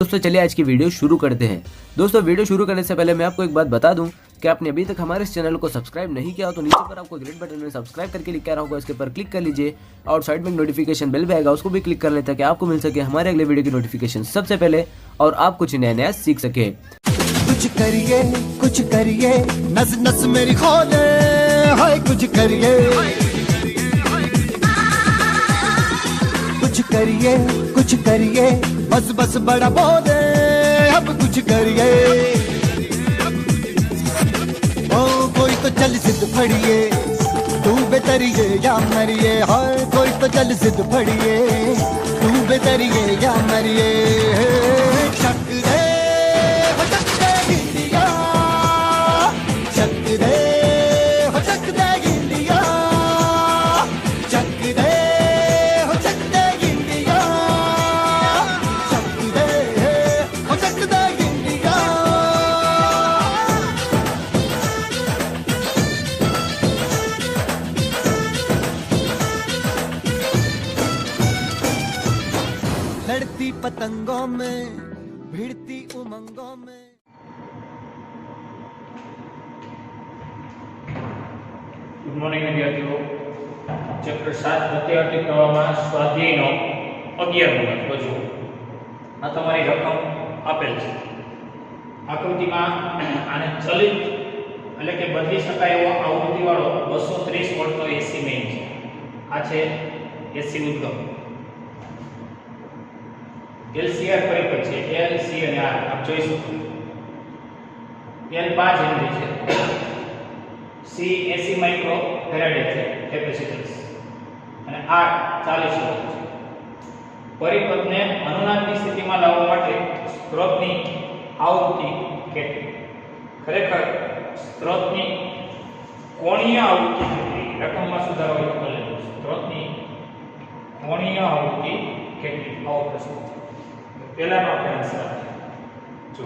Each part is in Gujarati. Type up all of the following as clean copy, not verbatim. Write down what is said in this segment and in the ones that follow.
दोस्तों चलिए आज की वीडियो शुरू करते हैं। दोस्तों वीडियो शुरू करने से पहले मैं आपको एक बात बता दूं कि आपने अभी तक हमारे इस चैनल को सब्सक्राइब नहीं किया हो तो नीचे पर आपको ग्रेट बटन में सब्सक्राइब करके लिखा रहा होगा, इसके ऊपर क्लिक कर लीजिए और साइड में एक नोटिफिकेशन बेल भी आएगा, उसको भी क्लिक कर लें ताकि आपको मिल सके हमारे अगले वीडियो की नोटिफिकेशन सबसे पहले और आप कुछ नया सीख सके। कुछ करिए नस नस मेरी खोले, हाय कुछ करिए बस बस बड़ा बोले, अब कुछ करिए। ओ कोई तो चल जिद फड़िए, तू बेतरिए या मरिए, हाय कोई तो चल जिद फड़िए, तू बेतरिए या मरिए। शक दे गिलिया, शक दे गिलिया, शक दे गिलिया, शक दे गिलिया। लड़ती पतंगों में, भिड़ती उमंगों में। गुड मॉर्निंग विद्यार्थियों। चैप्टर 7 પ્રત્યાવર્તી પ્રવાહમાં સ્વાધ્યાયનો 11 નંબર જોજો। આ તમારી રકમ આપેલ છે આકૃતિમાં। આને ચલિત એટલે કે બદલી શકાય એવો આવૃત્તિવાળો 230 વોલ્ટનો એસી મેઇન છે। આ છે એસી ઉદ્ગમ। એલસીઆર પરિપથ છે, એલ સી અને આર આપ જોઈ શકો। એલ 5 હેનરી છે, सी 80 माइक्रो फेराडे है कैपेसिटेंस અને R 40 ઓહ્મ છે। પરિપથને અનુનાદની સ્થિતિમાં લાવવા માટે સ્ત્રોતની આવૃત્તિ કેટલી? ખરેખર સ્ત્રોતની કોણીય આવૃત્તિ કેટલી? રકમમાં સુધારો કરી લેજો। સ્ત્રોતની કોણીય આવૃત્તિ કેટલી? આવો પ્રશ્ન છે। પહેલાનો આપણે આન્સર આપીએ। જો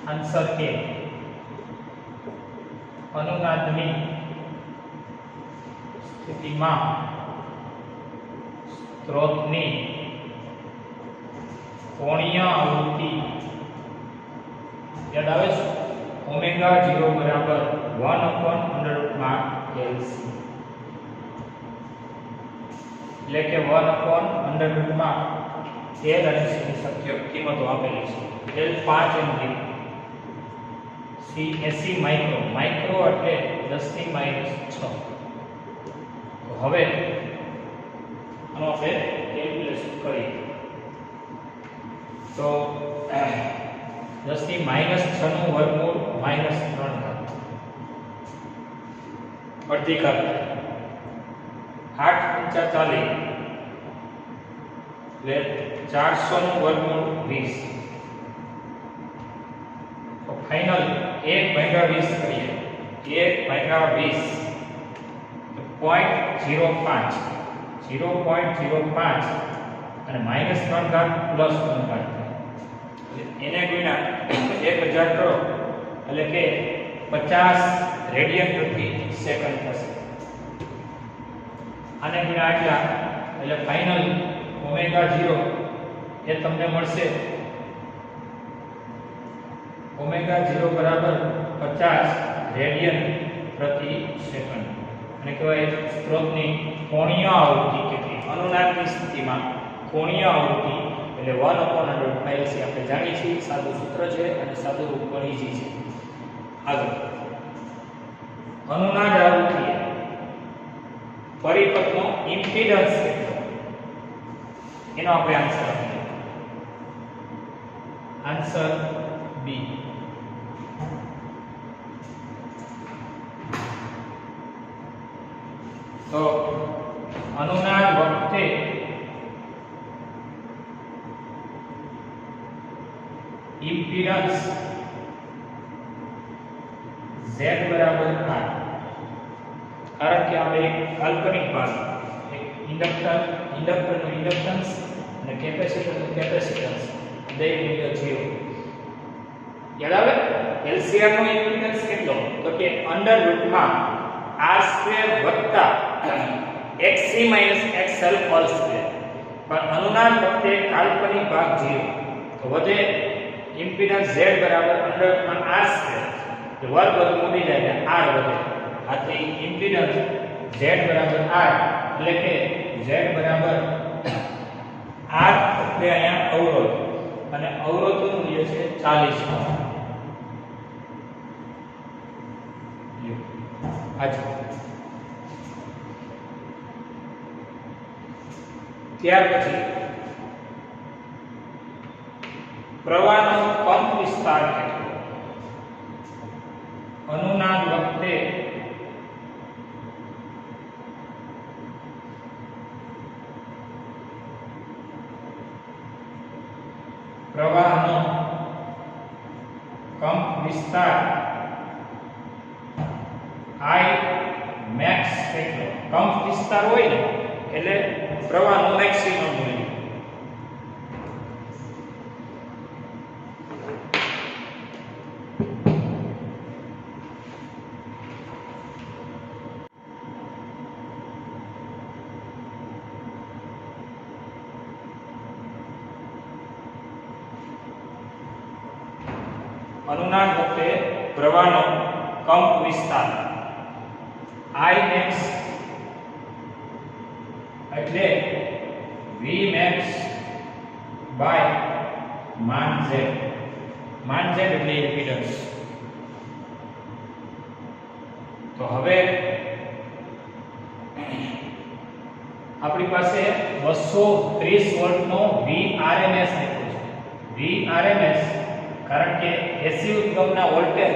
આન્સર એ अनुनादनी स्थिति में स्त्रोतनी कोणीय आवृत्ति याद आवे छे? ओमेगा 0 बराबर 1/√LC એટલે કે 1/√માં L અને C ની શક્ય કિંમતો આપેલી છે। L 5 હેનરી, सी 80 माइक्रो, माइक्रो એટલે 10 ની -6। તો હવે આનો આપણે કેલ્ક્યુલેશન કરીએ તો 10 ની -6 નું વર્ગમૂળ -3 અડધી ઘાત 8 × 40 એટલે 400 નું વર્ગમૂળ 20। તો ફાઇનલ 1/20 કરીએ, 1/20 0.05 અને -3 ઘાત +3 ઘાત એને ગુણ્યા 1000 કરો એટલે કે 50 રેડિયન પ્રતિ સેકન્ડ થશે। આને ગુણ્યા આટલા એટલે ફાઇનલ ઓમેગા 0 એ તમને મળશે ओमेगा 0 बराबर 50 रेडियन प्रति सेकंड। અને કહેવાય સ્ત્રોતની કોણીય આવૃત્તિ કેટલી? અનુનાદની સ્થિતિમાં કોણીય આવૃત્તિ એટલે 1/√LC આપણે જાણીએ છીએ, સાદું સૂત્ર છે અને સાદું રૂપ પણ ઈઝી છે। આગળ અનુનાદ આવૃત્તિ પરિપથનો ઇમ્પિડન્સ કેટલો એનો આપણે આન્સર આપીએ। Answer B. तो अनुनाद वखते इम्पीडेंस Z बराबर R, कारण कि आप एक काल्पनिक भाग, एक इंडक्टर नो इंडक्टन्स અને કેપેસિટર નો કેપેસિટન્સ બે મૂલ્ય 0। याद आवे? एलसीआर નો ઇમ્પિડન્સ કેટલો? તો કે √માં r² + xc - xl whole square પણ અનુનાદ વખતે કાલ્પનિક ભાગ 0 તો વધે ઇમ્પિડન્સ z બરાબર √r², જે વર્ગ વધુ ઉડી જાય એટલે r વધે. આથી ઇમ્પિડન્સ z બરાબર r, એટલે કે z બરાબર r એટલે અહીંયા અવરોધ, અને અવરોધનું મૂલ્ય છે 40 ઓહ્મ. ત્યાર પછી પ્રવાહનો પંપ વિસ્તાર કેટલો? અનુનાદ વખતે પ્રવાહનો પંપ વિસ્તાર I max કેટલો? પંપ વિસ્તાર હોય ને એટલે પ્રવાહનો મેક્સિમમ મૂલ્ય. અનુનાદ વખતે પ્રવાહનો કંપ વિસ્તાર I max એટલે V max બાય માન z. માન z એટલે ઇમ્પિડન્સ. તો હવે આપણી પાસે 230 વોલ્ટનો VRMS આપ્યો છે. VRMS કારણ કે એસી ઉદ્ગમના વોલ્ટેજ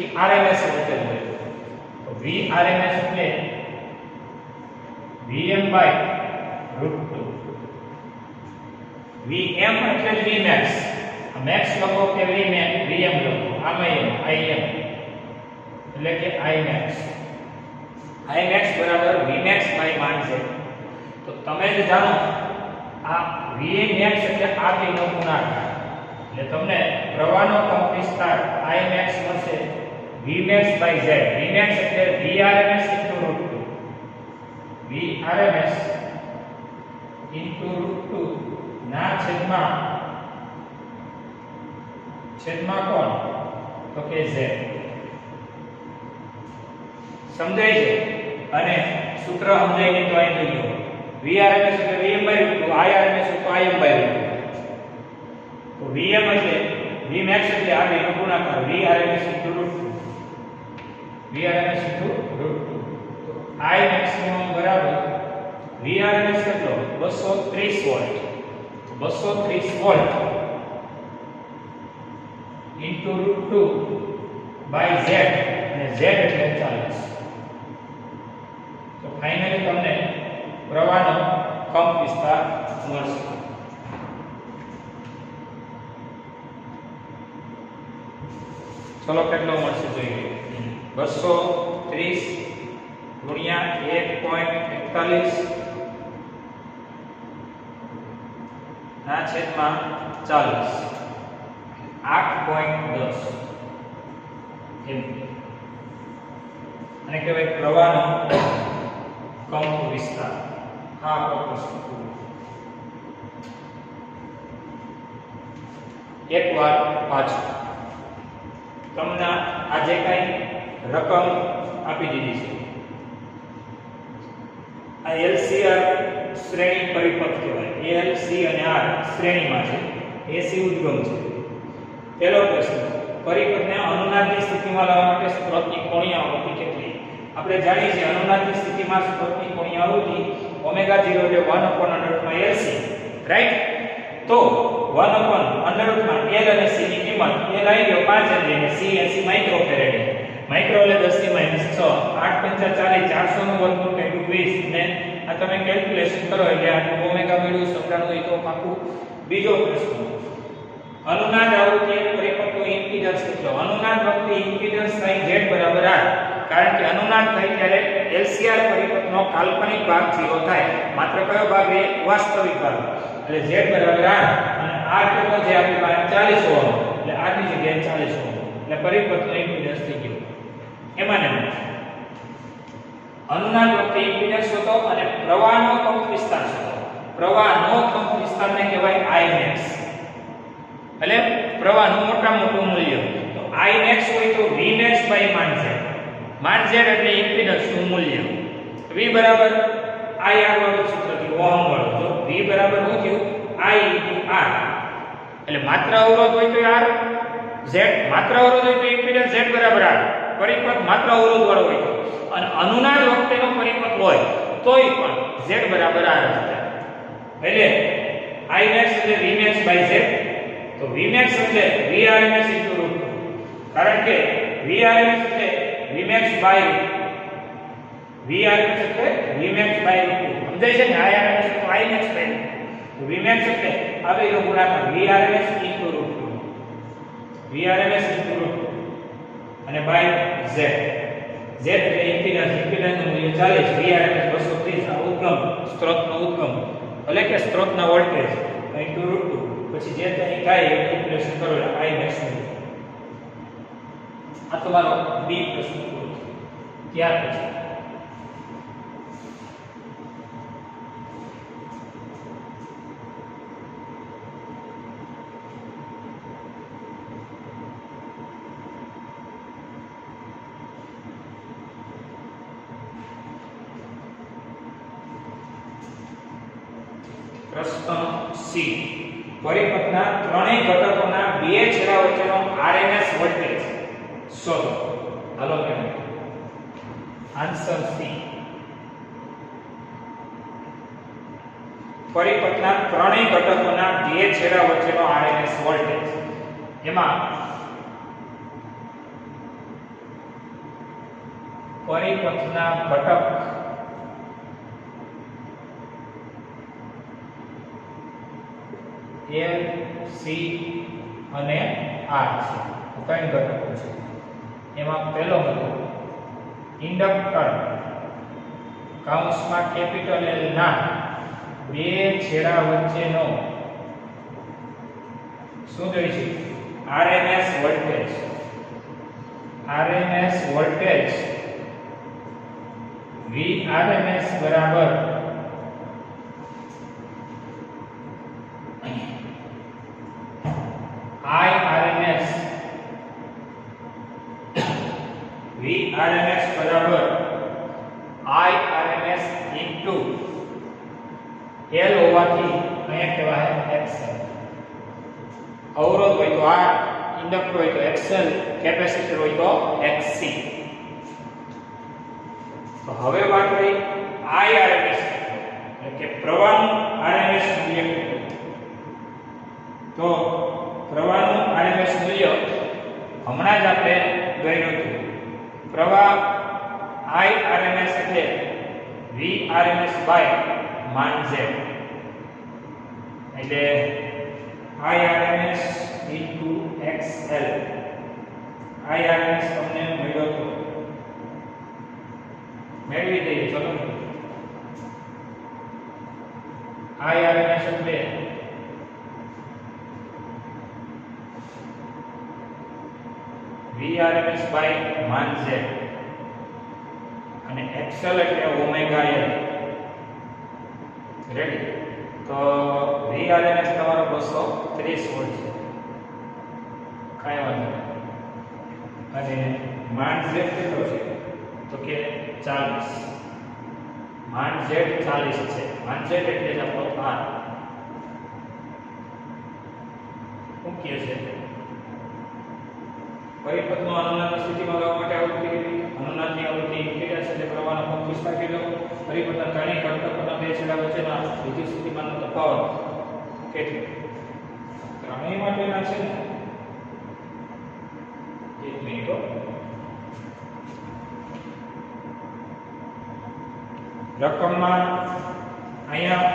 એ RMS વોલ્ટેજ હોય. તો VRMS એટલે Vm by √2. Vm એટલે Vmax. આ max લખો કે Vmax, Vm લખો. આમાં Im એટલે કે Imax. Imax બરાબર Vmax by માન છે. તો તમે જે જાણો આ Vmax એટલે આ બેનો ગુણાકાર, એટલે તમને પ્રવાહનો કંપ વિસ્તાર Imax મળશે Vmax by z. Vmax એટલે VRMS √2. VRMS √2 ના છેદમાં કોણ? તો કે z. સમજાય છે? અને સૂત્ર સમજાઈને તો અહીં લઈ લો. VRMS એટલે Vm by √2, IRMS એટલે Im by √2. તો Vm એટલે Vmax એટલે આ બેનો ગુણાકાર VRMS √2. VRMS √2. તો I maximum બરાબર VRMS કેટલો? 230 વોલ્ટ. 230 વોલ્ટ √2 by z, અને z એટલે 40. તો ફાઇનલી તમને પ્રવાહનો કંપ વિસ્તાર મળશે. ચલો કેટલો મળશે જોઈએ. 230 ગુણ્યા 1.41 ના છેદમાં 40, 8.10 એમ્પિયર. અને કહેવાય પ્રવાહનો કંપ વિસ્તાર. આ પ્રશ્ન એકવાર પાછું તમને આજે કઈ રકમ આપી દીધી છે. આ LCR શ્રેણી પરિપથ કહેવાય. L, C અને R શ્રેણીમાં છે. AC ઉદ્ગમ છે. પહેલો પ્રશ્ન, પરિપથને અનુનાદની સ્થિતિમાં લાવવા માટે સ્ત્રોતની કોણીય આવૃત્તિ કેટલી? આપણે જાણીએ છીએ અનુનાદની સ્થિતિમાં સ્ત્રોતની કોણીય આવૃત્તિ ઓમેગા 0 એટલે 1/√LC, રાઈટ? તો 1/√L અને C ની કિંમત L આવી ગયો 5 હેનરી અને C 80 માઇક્રોફેરેડ. માઇક્રો એટલે 10 ની -6, 8 × 5 = 40, 400 નું વર્ગમૂળ કેટલું 20. ને આ તમે કેલ્ક્યુલેશન કરો એટલે આ ઓમેગા મેળવી સમજાણું હોય તો પાકું. બીજો પ્રશ્ન, અનુનાદ આવૃત્તિ એક પરિપથનો ઇમ્પિડન્સ કેટલો? અનુનાદ વખતે ઇમ્પિડન્સ થાય Z બરાબર R, કારણ કે અનુનાદ થાય ત્યારે LCR પરિપથનો કાલ્પનિક ભાગ 0 થાય, માત્ર કયો ભાગ? એ વાસ્તવિક ભાગ. એટલે Z બરાબર R, અને R કેટલો છે આપણી પાસે? 40 ઓહ્મ. એટલે R ની જગ્યાએ 40 ઓહ્મ. એટલે પરિપથનો ઇમ્પિડન્સ થઈ ગયો. એમાં ને અનુનાદ વખતે ઇમ્પિડન્સ શોધો અને પ્રવાહનો કંપ વિસ્તાર શોધો. પ્રવાહનો પંપ વિસ્તારને કહેવાય Imax. એટલે પ્રવાહનું મોટામાં મોટું મૂલ્ય. તો Imax હોય તો Vmax બાય માન z. માન z એટલે ઇમ્પિડન્સનું મૂલ્ય. V બરાબર IR વાળું સૂત્રથી ઓહમ વાળું. તો V બરાબર શું થયું? I * R. એટલે માત્ર અવરોધ હોય તો R, Z માત્ર અવરોધ હોય તો ઇમ્પિડન્સ Z બરાબર R. પરિપથ માત્ર અવરોધ વાળો હોય તો અને અનુનાદ વખતેનો પરિપથ હોય તોય પણ Z બરાબર R જ થાય. એટલે Imax એટલે Vmax બાય Z. તો Vmax એટલે Vrms * √2. કારણ કે Vrms એટલે Vmax બાય Vrms એટલે Vmax બાય √2. સમજાય છે ને? Irms તો Imax બાય Vmax એટલે હવે એનો ગુણાકાર Vrms * √2. Vrms * √2 અને બાય Z. Z એટલે ઇમ્પિડન્સનું મૂલ્ય 40, Vrms 230 આ ઉદ્ગમ સ્ત્રોતનો ઉદ્ગમ એટલે કે સ્ત્રોતના વોલ્ટેજ * √2 પછી જે ત્યાં કાય ઇન્ટિગ્રેશન કરો એટલે Imax મળે. આ તમારો બી પ્રશ્ન પૂરો થયો. ત્યાર પછી પ્રશ્ન સી. પરિપથના ત્રણેય ઘટકોના બે છેડા વચ્ચેનો RMS વોલ્ટેજ શોધો. Hello madam. Answer C. પરિપથના ત્રણેય ઘટકોના બે છેડા વચ્ચેનો RMS વોલ્ટેજ એમાં પરિપથના ઘટક L, C અને R છે. ત્રણ ઘટકો છે. એમાં પહેલો ઘટક ઇન્ડક્ટર કૌંસમાં કેપિટલ L ના બે છેડા વચ્ચેનો શું જોઈએ છે? RMS voltage. RMS voltage Vrms બરાબર Irms. Vrms બરાબર Irms into L હોવાથી અહીંયા કહેવાય XL. અવરોધ હોય તો R, ઇન્ડક્ટર હોય તો XL, કેપેસિટર હોય તો XC. તો હવે વાત રહી Irms એટલે કે પ્રવાહનું RMS મૂલ્ય. તો પ્રવાહનું RMS મૂલ્ય હમણાં જ આપણે ગણ્યું હતું. પ્રવાહ Irms એટલે Vrms બાય માન Z. એટલે Irms into XL. Irms તમને મળ્યો તો મેળવી દઈએ. ચલો Irms એટલે Vrms by માન Z અને XL એટલે ઓમેગા L. રેડી? તો Vrms તમારો 230 વોલ્ટ છે. કાંઈ વાંધો નહીં. અને માન Z કેટલો છે? તો કે 40. માન Z 40 છે. માન Z એટલે જ આપણો R. મુખ્ય છે. પરિપથનો અનુનાદની સ્થિતિમાં લાવવા માટે આવૃત્તિ કેટલી? અનુનાદની આવૃત્તિ ઇમ્પિડન્સ એટલે પ્રવાહનો પંપ વિસ્તાર કેટલો? પરિપથના ત્રણેય ઘટકોના બે છેડા વચ્ચેના વિદ્યુત સ્થિતિમાનનો તફાવત કેટલો? ત્રણેય માટેના છે ને? એક મિનિટ. રકમમાં અહીંયા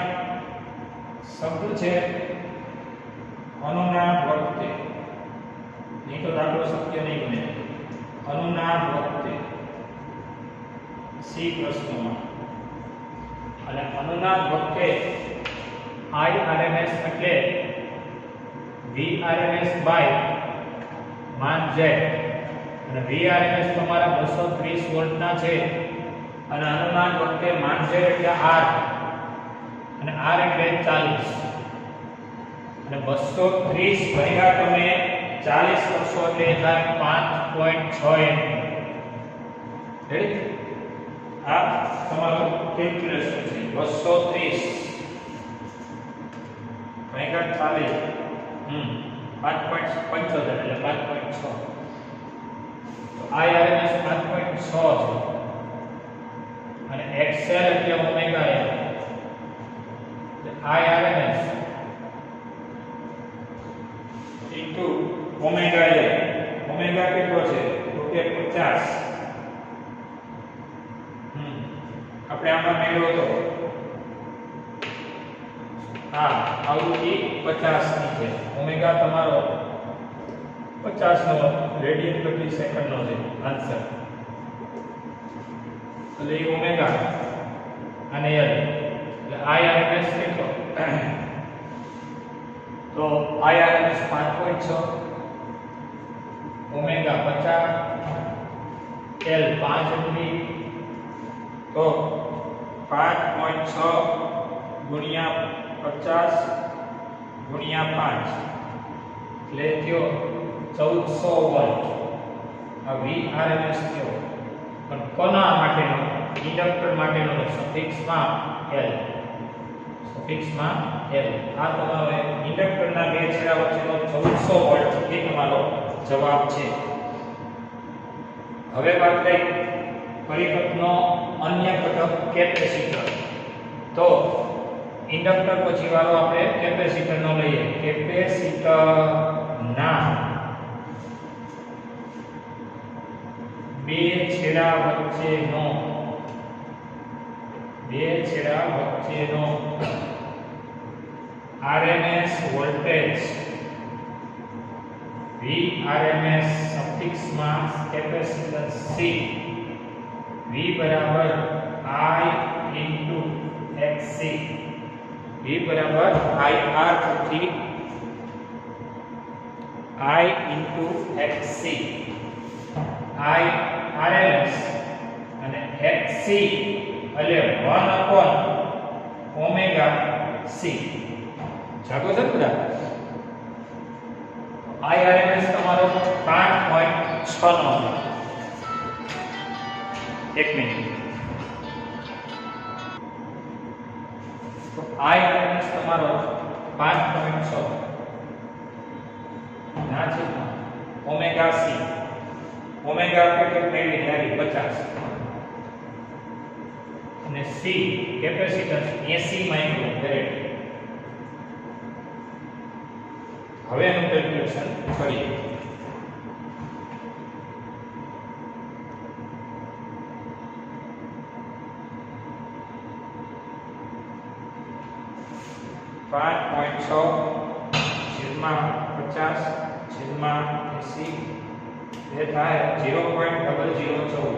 શબ્દ છે અનુનાદ વખતે. નહીં તો દાખલો શક્ય નહીં બને. અનુનાદ વખતે સી પ્રશ્નમાં. અને અનુનાદ વખતે Irms એટલે Vrms બાય માન Z. અને Vrms તમારા 230 વોલ્ટના છે. અને અનુનાદ વખતે માન Z એટલે R અને R એટલે 40 અને 230 ભાગ્યા તમે 40 કરશો એટલે થાય 5.6 એમ્પિયર. રેડી? આ તમારું કેલ્ક્યુલેશન છે. 230 ભાગ્યા 40 5.75 એટલે 5.6. તો IRMS 5.6 છે અને XL એટલે omega L. IRMS into omega L. Omega કેટલો છે? તો કે 50. આપણે આમાં મેળવ્યો તો હા આવૃત્તિ 50 ની છે. ઓમેગા તમારો 50 નો રેડિયન પ્રતિ સેકન્ડ નો છે આન્સર. એટલે એ ઓમેગા અને L એટલે IRMS કેટલો? તો IRMS 5.6, ઓમેગા 50, L 5 હેનરી. તો 5.6 ગુણ્યા 50 ગુણ્યા 5 એટલે થયો 1400 વોલ્ટ. આ VRMS થયો. પણ કોના માટેનો? ઇન્ડક્ટર માટેનો સફિક્સમાં L. સફિક્સમાં L. આ તમારો ઇન્ડક્ટરના બે છેડા વચ્ચેનો 1400 વોલ્ટ એ તમારો જવાબ છે. હવે વાત કરી પરિપથનો અન્ય ઘટક કેપેસિટર. તો ઇન્ડક્ટર પછી વાળો આપણે કેપેસિટર નો લઈએ. કેપેસિટર ના બે છેડા વચ્ચેનો RMS વોલ્ટેજ VRMS સફિક્સમાં કેપેસિટન્સ C V બરાબર I into XC. V બરાબર IR થી I into XC. I RMS અને XC એટલે 1 upon ઓમેગા C. જાગો છે બધા? IRMS તમારો 5.6 નો છે. એક મિનિટ. તો IRMS તમારો 5.6 ના છે ઓમેગા C. ઓમેગા કેટલું મેળવી લાગી 50 અને C કેપેસિટન્સ 80 માઇક્રોફેરેડ. હવે એનું કેલ્ક્યુલેશન કરીએ. છેદમાં 50 છેદમાં 80 એ થાય 0.0014.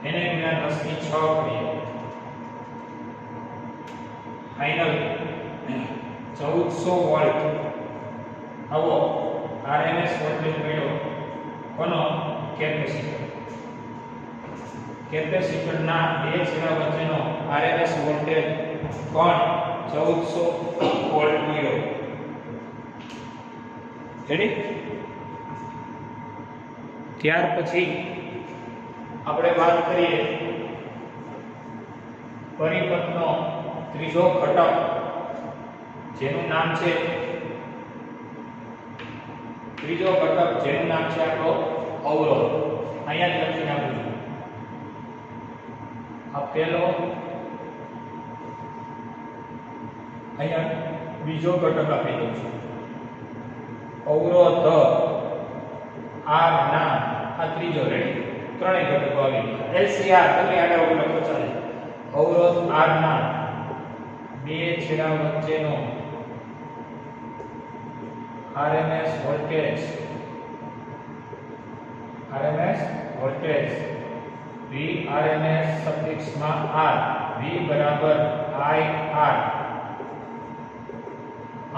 એને ગુણ્યા 10 ની 6 કરીએ. ફાઇનલ 1400 વોલ્ટ આવો RMS વોલ્ટેજ મળ્યો. કોનો? કેપેસિટર. કેપેસિટરના બે છેડા વચ્ચેનો RMS વોલ્ટેજ કોણ? 1400 વોલ્ટ મળ્યો. રેડી? ત્યાર પછી આપણે વાત કરીએ પરિપથનો ત્રીજો ઘટક જેનું નામ છે આપણો અવરોધ. અહીંયા જ લખી નાખું. આ પહેલો, અહીંયા બીજો ઘટક આપી દઉં છું. અવરોધ R ના આ ત્રીજો. રેડી? ત્રણેય ઘટકો આવી ગયા. LCR તમે આડા ઉપર લખો ચાલે. અવરોધ R ના બે છેડા વચ્ચેનો RMS voltage VRMS સફિક્સમાં R. V બરાબર IR.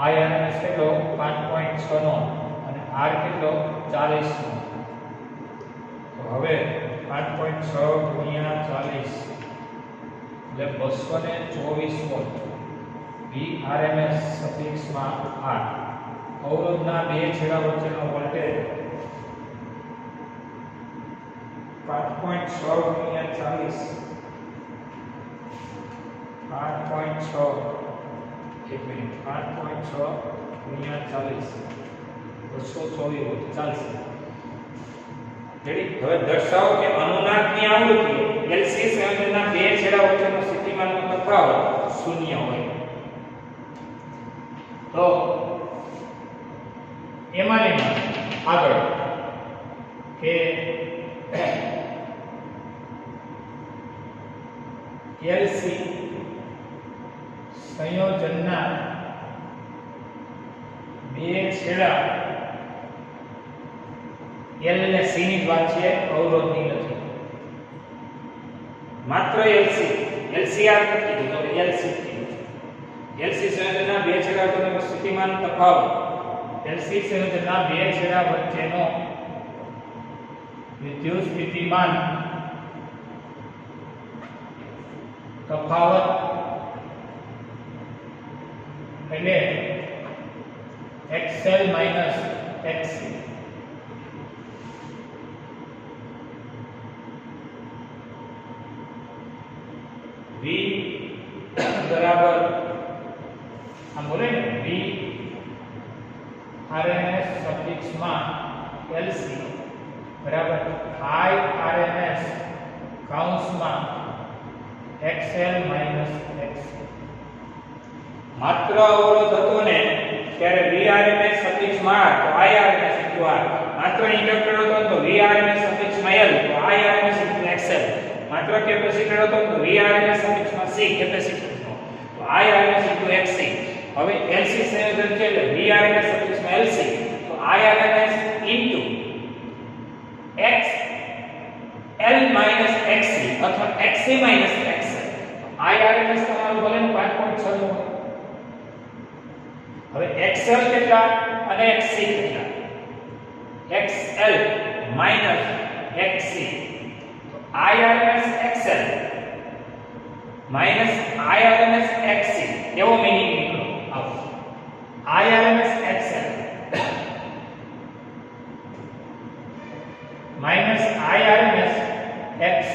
IRMS કેટલો? 5.6 નો અને R કેટલો? 40 નો. તો હવે 5.6 ગુણ્યા 40 એટલે 224 વોલ્ટ. VRMS સફિક્સમાં R અવરોધના બે છેડા વચ્ચેનો વોલ્ટેજ 5.6 ગુણ્યા 40 5.6 એક મિનિટ 5.6 ગુણ્યા 40 224 વોલ્ટ ચાલશે રેડી હવે દર્શાવો કે અનુનાદની આવૃત્તિ LC સંયોજનના બે છેડા વચ્ચેનો સ્થિતિમાનનો તફાવત શૂન્ય હોય તો એમાં આગળ કે LC સંયોજનના બે છેડા L ને C ની જ વાત છે અવરોધની નથી માત્ર LC આ નથી તો LC સંયોજનના બે છેડા વચ્ચેનો સ્થિતિમાન તફાવત LC સંયોજનના બે છેડા વચ્ચેનો વિદ્યુત સ્થિતિમાન તફાવત એટલે XL XC V બરાબર આમ બોલે ને V RMS સફિક્સમાં LC બરાબર I RMS કૌંસમાં XL XC માત્ર અવરોધ હતો ને ત્યારે VRMS સફિક્સમાં તો IRMS R માત્ર ઇન્ડક્ટર હતો તો VRMS સફિક્સમાં L તો IRMS XL માત્ર કેપેસિટર હતો તો VRMS સફિક્સમાં C કેપેસિટર નો તો IRMS XC હવે LC સંયોજન છે એટલે VRMS સફિક્સમાં LC તો IRMS X L XC અથવા XC XL IRMS તમારું ભલે 5.6 નું હવે XL કેટલા અને XC કેટલા XL XC IRMS XL IRMS XC એવો મીનિંગ નીકળો આવો IRMS XL IRMS XC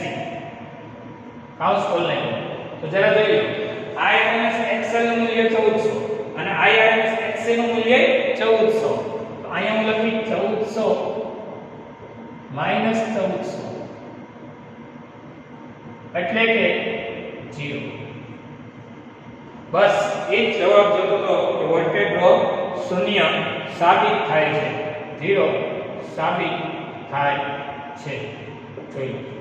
કાઉન્સ ખોલ નાખ્યો તો જરા જોઈ લો IRMS XL નું મૂલ્ય 1400 અને IRMS XC નું મૂલ્ય 1400 તો અહીંયા હું લખી 1400 1400 એટલે કે 0 બસ એ જવાબ જોતો તો કે વોલ્ટેજ ડ્રોપ 0 સાબિત થાય છે 0 સાબિત થાય છે જોઈ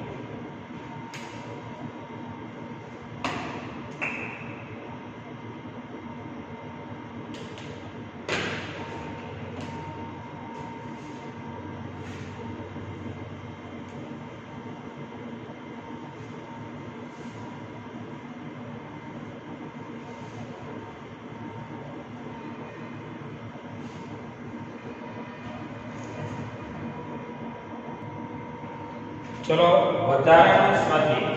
ચલો વધારાનું સ્વાધ્યાય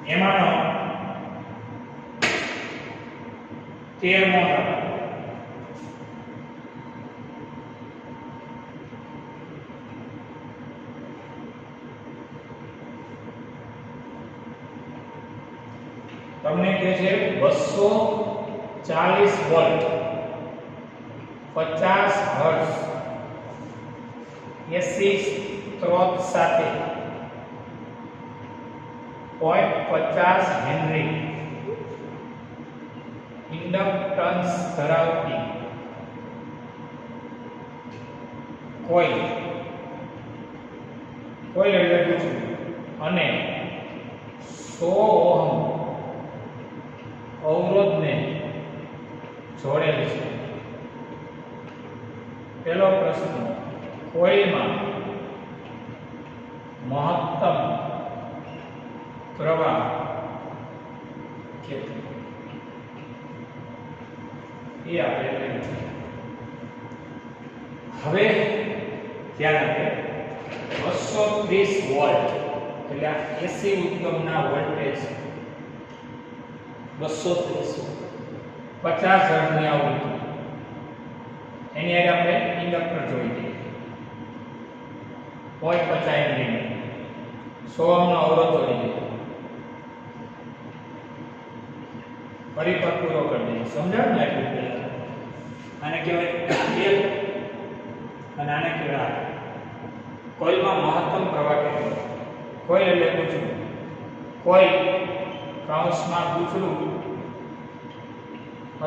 એમાંનો 13મો તમને કહે છે 240 વોલ્ટ 50 હર્ટ્ઝ એસી સ્ત્રોત સાથે 0.50 હેનરી ઇન્ડક્ટન્સ ધરાવતી કોઇલ એટલે પૂછું અને 100 ઓહમ અવરોધને જોડેલ છે પહેલો પ્રશ્ન કોઇલમાં મહત્તમ પ્રવાહ કેટલો એ આપણે હવે ધ્યાન આપે 230 વોલ્ટ એટલે આ એસી ઉદ્ગમના વોલ્ટેજ 230 50 હર્ટ્ઝની આવૃત્તિ એની આગળ આપણે ઇન્ડક્ટર જોઈ દઈએ 0.50 એમ્પીયર 100 ઓહ્મનો અવરોધ જોડી દઈએ પરિપથ પૂરો કરી દઈએ સમજાયું ને એટલું પહેલા આને કહેવાય એલ અને આને કહેવાય કોઇલમાં મહત્તમ પ્રવાહ કેટલો કોઇલ એટલે પૂછડું કોઇલ કૌંસમાં પૂછડું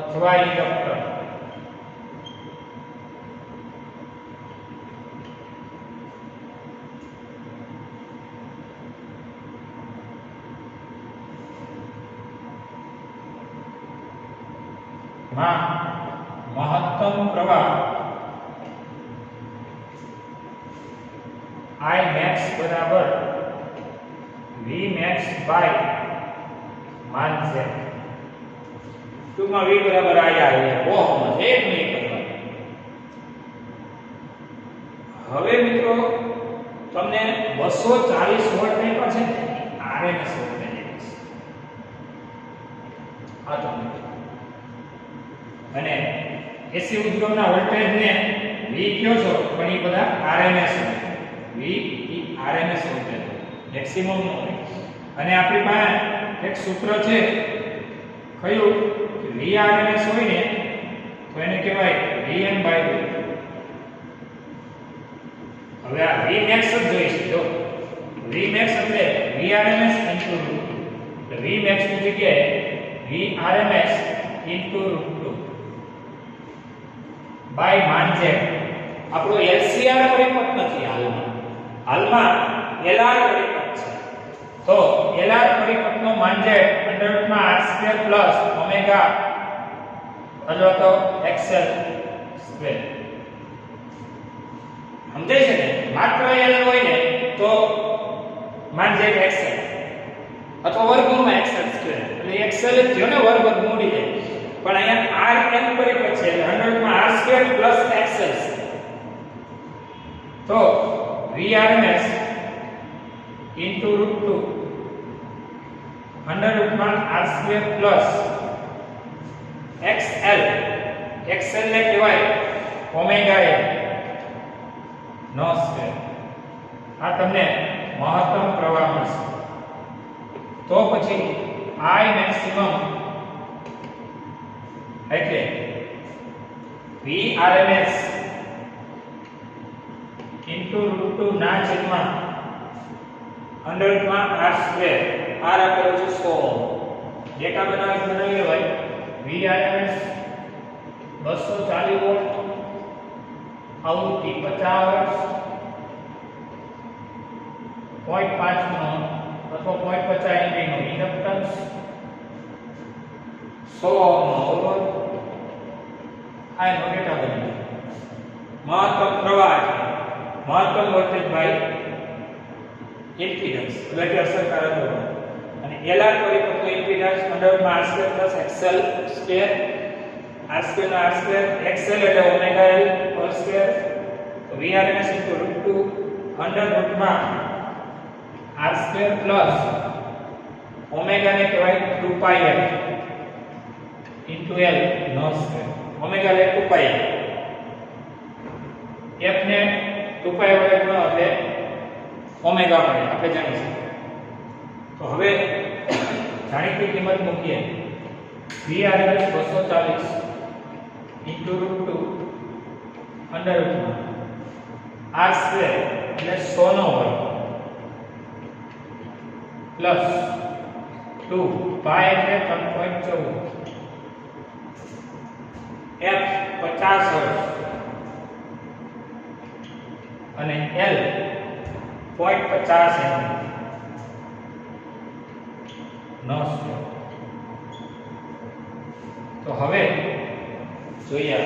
અથવા ઇન્ડક્ટર માં મહત્તમ પ્રવાહ I max બરાબર V max બાય માન છે ટૂંકમાં V બરાબર I આવે બહુ સમજ એક મિનિટ હવે મિત્રો તમને 240 વોલ્ટ ની પાસે RMS વોલ્ટેજ આ તમને અને એસી ઉદ્યોગના વોલ્ટેજને V કયો છો પણ એ બધા RMS V ઈ RMS વોલ્ટેજ મેક્સિમમ નો હોય અને આપણી પાસે એક સૂત્ર છે કયું કે VRMS હોય ને તો એને કહેવાય Vm/2 હવે આ Vmax જ જોઈશે જો Vmax એટલે VRMS * √2 એટલે Vmax ની જગ્યાએ VRMS * √2 બાય માન છે આપણો LCR પરિપથ નથી હાલમાં LR પરિપથ છે તો LR પરિપથનો માન છે √r² + ઓમેગા અથવા તો XL². સમજાય છે ને માત્ર L હોય ને તો માન છે XL અથવા વર્ગમૂળમાં XL² એટલે XL જ થયો ને વર્ગમૂળી છે પણ અહીંયા Rm પરિપથ છે એટલે 100 માં r² + XL તો VRMS * √2 100 માં r² + XL XL ને કહેવાય ઓમેગા L નો સ્ક્વેર આ તમને મહત્તમ પ્રવાહ મળશે તો પછી I maximum એટલે VRMS * √2 ના છેદમાં 100 માં r². r આપેલો છે 100 ડેટા બનાવી લેવાય VRMS 240 વોલ્ટ આવૃત્તિ 50 હર્ટ્ઝ 0.5 નો અથવા 0.50 એમવી નો ઇન્ડક્ટન્સ 100 ઓહ્મનો અવરોધ આ નો ડેટા બની મહત્તમ પ્રવાહ મહત્તમ વોલ્ટેજ બાય ઇમ્પિડન્સ એટલે કે અસરકારક અવરોધ અને LR પરિપથનો ઇમ્પિડન્સ 100 માં r² + XL² r² નો r² XL એટલે ઓમેગા L હોલ² તો VRMS * √2 100 માં r² + ઓમેગા ને કહેવાય 2πL * L નો સ્ક્વેર ઓમેગા એટલે 2πL f ને 2π વડે ગુણો એટલે ઓમેગા મળે આપણે જાણીશું તો હવે જાણીતી કિંમત મૂકીએ VRMS 240 * √2 100 માં r² એટલે 100 નો વર્ગ પ્લસ 2 પાઈ એટલે 3.14 f 50 હર્ટ્ઝ અને L 0.50 એમ નો સ્ક્વેર તો હવે જોઈએ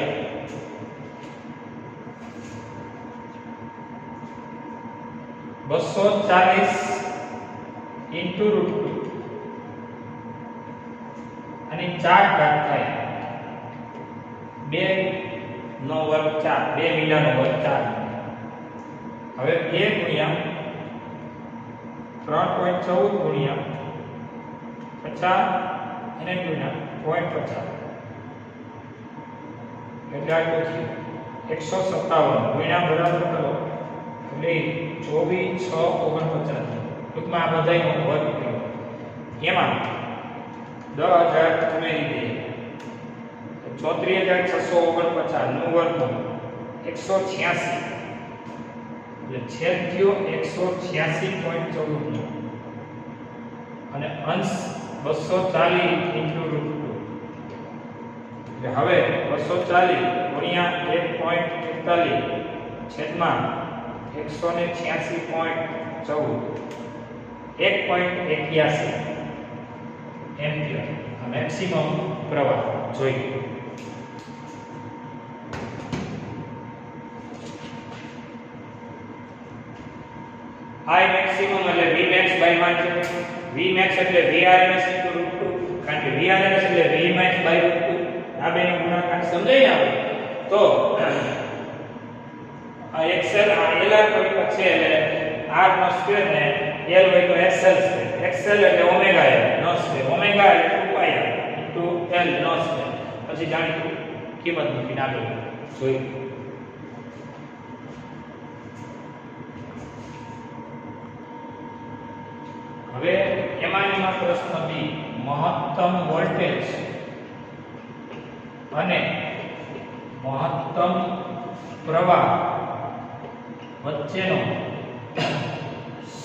240 * √2 અને 4 ઘાત થાય 2 નો વર્ગ 4 2 મિલાનો વર્ગ 4 હવે 2 ગુણ્યા 3.14 ગુણ્યા 50 એને ગુણ્યા 0.50 એટલે આટલું થયું 157 ગુણ્યા બરાબર કરો એટલે 24,649 ટૂંકમાં આ બધાયનો વર્ગ કર્યો એમાં 10,000 ઉમેરી દઈએ તો 34,649 નું વર્ગમૂળ 186 એટલે છેદ થયો 186.14 અને અંશ 240 × √2 એટલે હવે 240 ગુણ્યા 1.41 છેદમાં 186.14 1.81 એમ્પિયર આ મેક્સિમમ પ્રવાહ જોઈએ. I maximum એટલે V max by 1 છે. V max એટલે VRMS * √2 કારણ કે VRMS એટલે V max by √2 આ બેનો ગુણાકાર સમજાય ને આપણે તો આ XL આ LR પરિપથ છે એટલે R નો સ્ક્વેર ને L હોય તો XL સ્ક્વેર XL એટલે ઓમેગા L નો સ્ક્વેર ઓમેગા એટલે 2π L નો સ્ક્વેર પછી જાણીતું કિંમત મૂકીને આગળ જોઈએ. હવે એમાંનો પ્રશ્ન બી મહત્તમ વોલ્ટેજ અને મહત્તમ પ્રવાહ વચ્ચેનો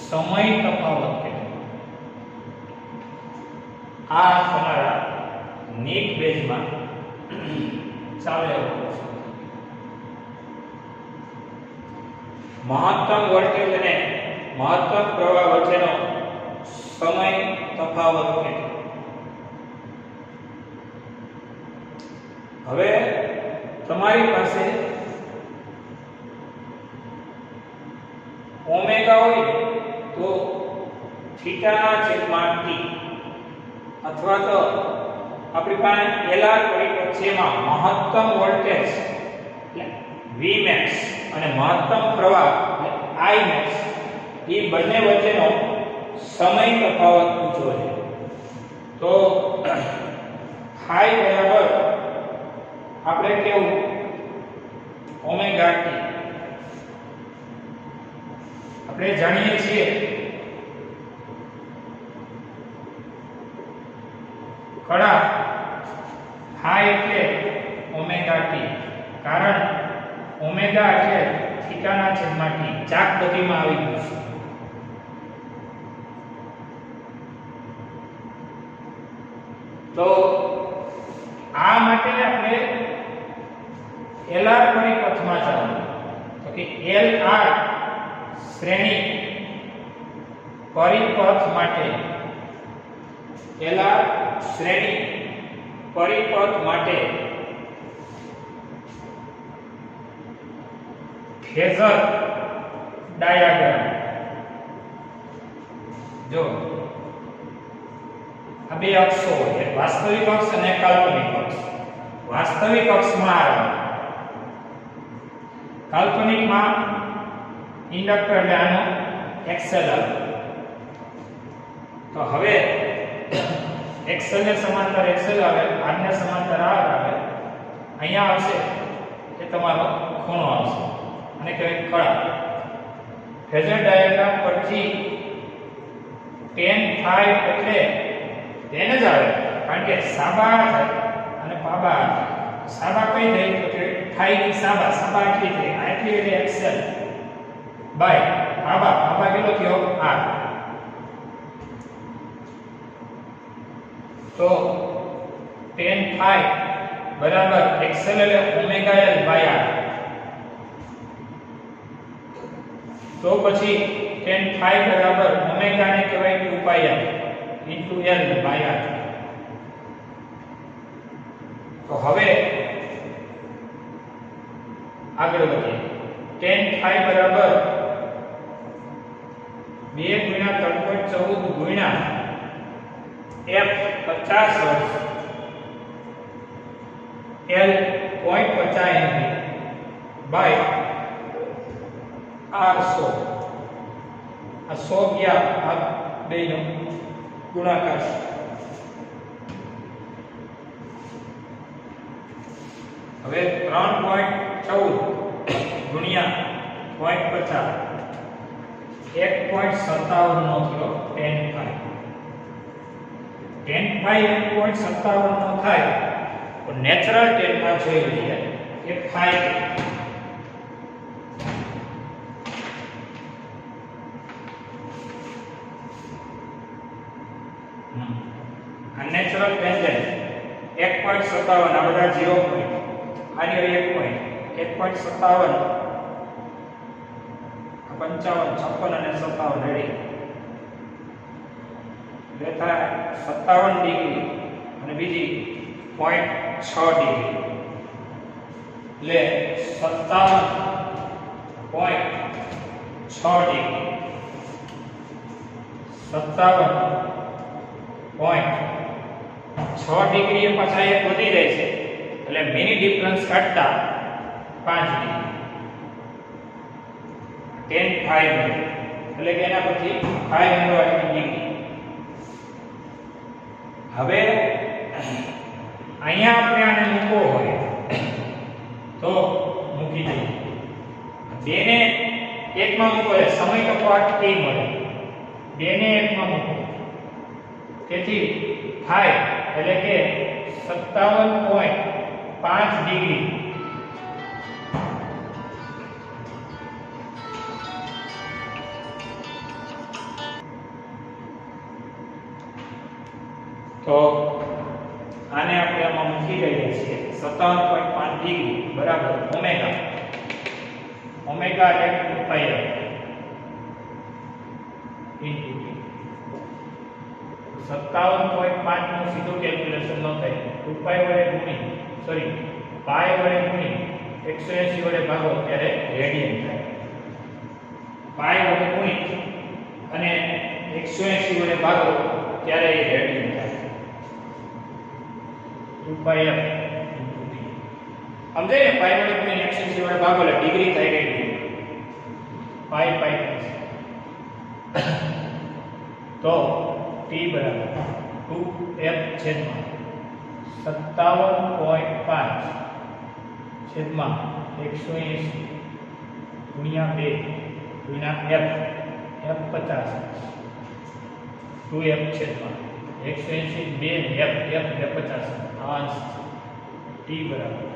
સમય તફાવત કેટલો આ તમારા નીટ બેઝમાં ચાલે એવો પ્રશ્ન. મહત્તમ વોલ્ટેજ અને મહત્તમ પ્રવાહ વચ્ચેનો સમય તફાવત કેટલો. હવે તમારી પાસે ઓમેગા હોય તો થીટાના છેદમાં t અથવા તો આપણી પાસે LR પરિપથ છે એમાં મહત્તમ વોલ્ટેજ એટલે Vmax અને મહત્તમ પ્રવાહ એટલે Imax એ બંને વચ્ચેનો સમય તફાવત પૂછવો છે તો હાઈ બરાબર આપણે કેવું ઓમેગા t આપણે જાણીએ છીએ કડા હાઈ એટલે ઓમેગા t કારણ ઓમેગા એટલે થીટાના છેદમાં t ચાક ગતિમાં આવી ગયું છે. તો આ માટે આપણે LR પરિપથમાં ચાલો તો કે LR શ્રેણી પરિપથ માટે LR શ્રેણી પરિપથ માટે ફેઝર ડાયાગ્રામ જો આ બે અક્ષો છે વાસ્તવિક અક્ષ અને કાલ્પનિક અક્ષ. વાસ્તવિક અક્ષમાં કાલ્પનિકમાં ઇન્ડક્ટર એટલે આનો XL આવે તો હવે XL ને સમાંતર XL આવે R ને સમાંતર R આવે અહીંયા આવશે એ તમારો ખૂણો આવશે અને કહેવાય કળા. ફેઝર ડાયાગ્રામ પરથી tan phi એટલે તેને જ આવે કારણ કે સાબા થાય અને પાબા થાય. સાબા કઈ થાય તો કે થાય ની સાબા સાબા એટલી થાય આટલી એટલે XL બાય પાબા પાબા કેટલો થયો R તો tan phi બરાબર XL એટલે ઓમેગા L બાય R તો પછી tan phi બરાબર ઓમેગા ને કહેવાય 2π L into L by R. તો હવે આગળ વધીએ. tan phi બરાબર 2 ગુણ્યા 3.14 ગુણ્યા f 50 hertz L 0.50 mV by R 100 આ 100 ગયા આ બેનો ગુણાકાર હવે 3.14 ગુણ્યા 0.50 1.57 નો થયો tan phi. tan phi 1.57 નો થાય તો નેચરલ tan માં જોઈ લઈએ કે phi નેચરલ ટેન્જન્ટ 1.57 આ બધા 0 પોઈન્ટ આની 1 પોઈન્ટ 1.57 55 56 અને 57 રેડી લેતા 57 ડિગ્રી અને બીજી 0.6 ડિગ્રી એટલે 57.6 ડિગ્રી 57.6 ડિગ્રી એ પાછા એક વધી જાય છે એટલે મિની ડિફરન્સ કાઢતા 5 ડિગ્રી tan phi એટલે કે એના પછી phi મેળવવાની ડિગ્રી. હવે અહીંયા આપણે આને મૂકવો હોય તો મૂકી દઈએ. બેને એકમાં મૂકો એટલે સમય તફાવત t મળે. બેને એકમાં મૂકો તેથી થાય એટલે કે 57.5 ડિગ્રી તો આને આપણે આમાં મૂકી દઈએ છીએ 57.5 ડિગ્રી બરાબર ઓમેગા ઓમેગા એટલે 2π ઇન્ટુ 57.5 નું સીધું કેલ્ક્યુલેશન ન થાય 2π વડે ગુણી સોરી પાઈ વડે ગુણી 180 વડે ભાગો ત્યારે રેડિયન થાય. પાઈ વડે ગુણી અને 180 વડે ભાગો ત્યારે એ રેડિયન થાય. 2πf સમજે ને પાઈ વડે ગુણી 180 વડે ભાગો એટલે ડિગ્રી થાય રેડિયન. પાઈ પાઈ તો t બરાબર 2f છેદમાં 57.5 છેદમાં 180 ગુણ્યા 2 ગુણ્યા f f 50 2f છેદમાં 180 2 f f 50 અંશ t બરાબર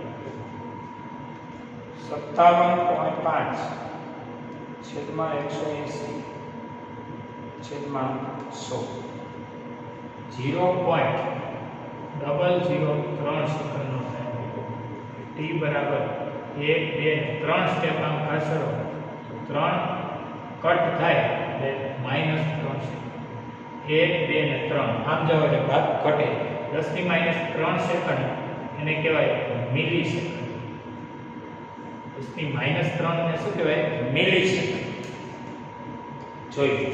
57.5 છેદમાં 180 છેદમાં 100 0.003 સેકન્ડનો થાય. t બરાબર 1 2 3 સ્ટેપ આમ ખસરો 3 કટ થાય એટલે -3 સેકન્ડ 1 2 ને 3 આમ જાવ એટલે ભાગ ઘટે 10 ની -3 સેકન્ડ એને કહેવાય મિલી સેકન્ડ. 10 ની -3 ને શું કહેવાય મિલી સેકન્ડ. જોઈએ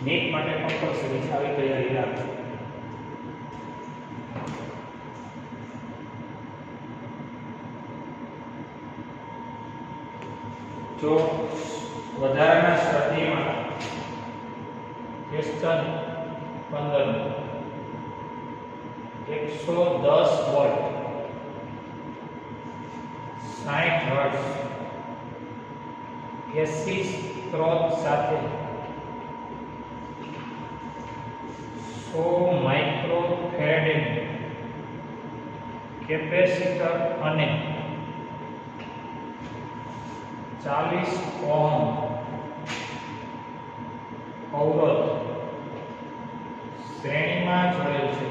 નીટ માટે કમ્પલસરી છે આવી તૈયારી રાખજો. જો વધારાના સ્ટડીમાં ક્વેશ્ચન 15 110 વોલ્ટ 60 હર્ટ્ઝ એસી સ્ત્રોત સાથે 100 માઇક્રોફેરેડ કેપેસિટર અને 40 ઓહમ અવરોધ શ્રેણીમાં જોડેલ છે.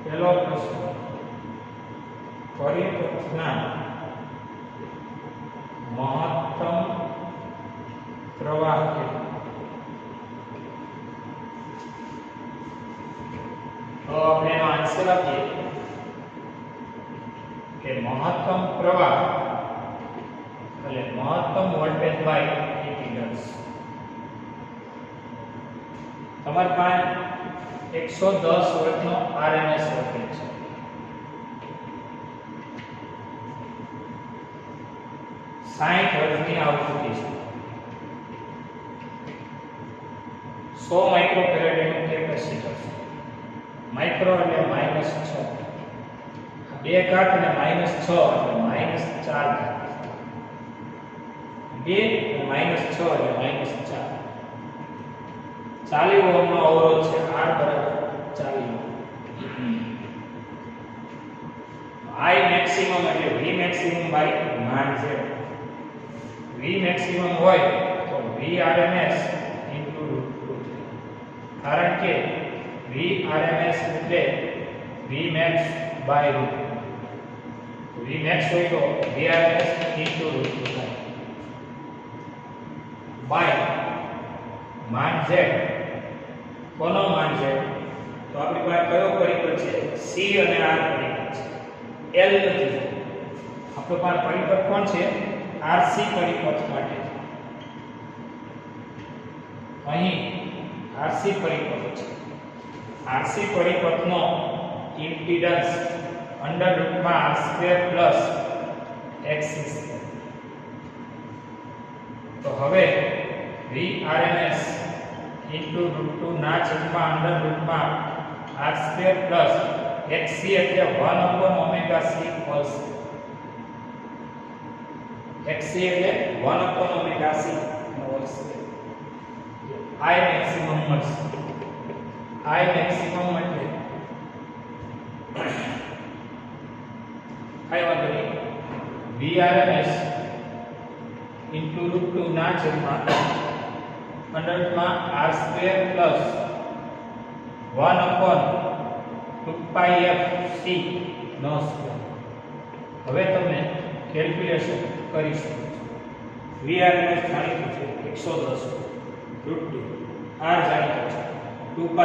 પહેલો પ્રશ્ન પરિપથના મહત્તમ પ્રવાહ કેટલો? તો આપણે એનો આન્સર આપીએ કે મહત્તમ પ્રવાહ એટલે મહત્તમ વોલ્ટેજ બાય ઇમ્પિડન્સ. તમારી પાસે 110 વોલ્ટનો આરએમએસ વોલ્ટેજ છે. સાઠ હર્ટ્ઝની આવૃત્તિ છે. 100 માઇક્રોફેરાડ એનું કેપેસિટર છે. માઇક્રો એટલે -6, બે ઘાત અને -6 એટલે -4 ઘાત, 2 અને -6 એટલે -4. 40 ઓહ્મનો અવરોધ છે, R બરાબર 40 ઓહ્મ. I maximum એટલે V maximum by માન Z. V maximum હોય તો V RMS into √2, કારણ કે V RMS એટલે V max by √2. V max હોય તો V RMS into √2 થાય. by માન Z. કોનો માન Z? તો આપણી પાસે કયો પરિપથ છે? C અને R પરિપથ છે, L નથી. આપણો પાસે પરિપથ કોણ છે? RC પરિપથ માટે. અહીં RC પરિપથ છે. RC પરિપથનો ઇમ્પિડન્સ √R² + XC². તો હવે VRMS into √2 ના છેદમાં √R² + XC એટલે 1/ωc². XC એટલે 1/ωc². I maximum મળશે. I maximum એટલે કઈ વાંધો નહીં, VRMS into √2 ના છેદમાં √R² + 1/2πfc નો સ્ક્વેર. હવે તમે કેલ્ક્યુલેશન કરી શકો છો. VRMS જાણીતું છે 110, √2, R જાણીતું છે 2π,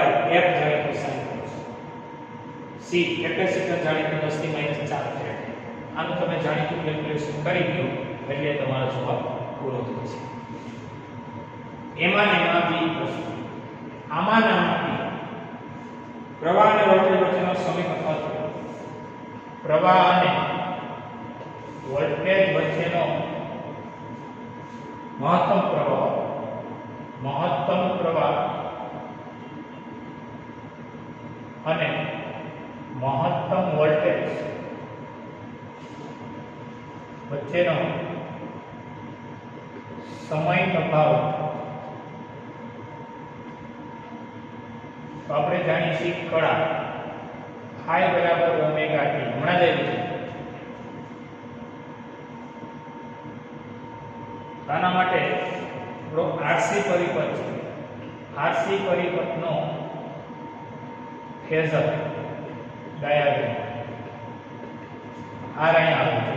F જાણીતું sin છે, C કેપેસિટર જાણીતું 10 ની -4 ફેરાડ. આનું તમે જાણીતું કેલ્ક્યુલેશન કરી દો એટલે તમારો જવાબ પૂરો થશે. એમાં બી પ્રશ્ન, આમાંના પ્રવાહ અને વોલ્ટેજ વચ્ચેનો સમીકરણ હતો. પ્રવાહ અને વોલ્ટેજ વચ્ચેનો મહત્તમ પ્રવાહ અને મહત્તમ વોલ્ટેજ વચ્ચેનો સમય તફાવત. તો આપણે જાણીએ છીએ કળા I બરાબર ઓમેગા t. હમણાં જ આવ્યું છે. આના માટે આપણો RC પરિપથ છે. RC પરિપથનો ફેઝર ડાયાગ્રામ આ અહીંયા આવ્યું છે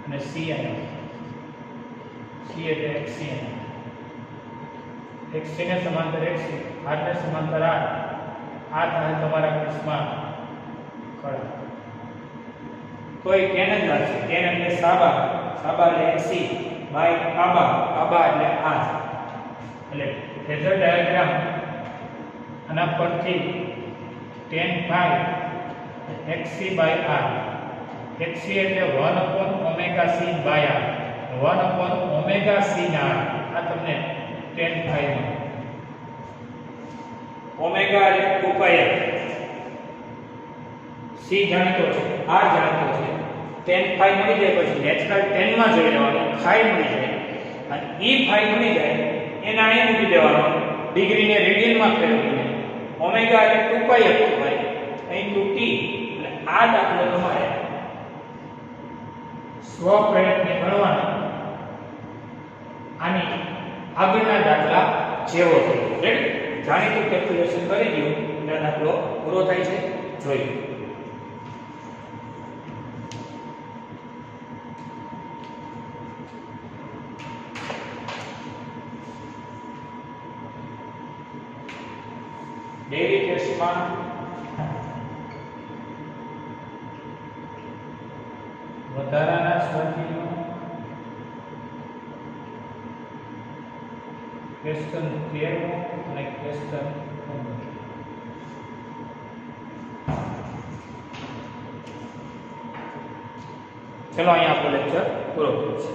અને C એટલે XC, XC ને સમાંતર XC, R ને સમાંતર R. આ થાય તમારા કેસમાં કળા. તો એ કેન જ લાગશે. કેન એટલે સાબા, સાબા એટલે XC બાય આબા, આબા એટલે R. એટલે ફેઝર ડાયાગ્રામ આના પરથી tan phi XC by R. XC એટલે 1/ωc/R, 1/ωc/R. આ તમને tan phi માં ઓમેગા એટલે 2πf. C જાણીતો છે, R જાણીતો છે. tan phi મળી જાય પછી નેચરલ 10 માં જોઈ લેવાનું, phi મળી જાય અને e phi મળી જાય એના અહીં મૂકી દેવાનો, ડિગ્રીને રેડિયનમાં ફેરવીને. ઓમેગા એટલે 2πf કહેવાય into t. એટલે આ દાખલો તમારે સ્વ પ્રયત્ને ગણવાનો. આની આગળના દાખલા જેવો છે. રેડી? જાણીતું કેલ્ક્યુલેશન કરી દો એટલે દાખલો પૂરો થાય છે. જોઈ ડેરી કેસમાં વધારાના સ્વરજીનો ક્વેશ્ચન 13 અને ક્વેશ્ચન 15. ચલો અહીંયા આપણો લેક્ચર પૂરો થયો છે.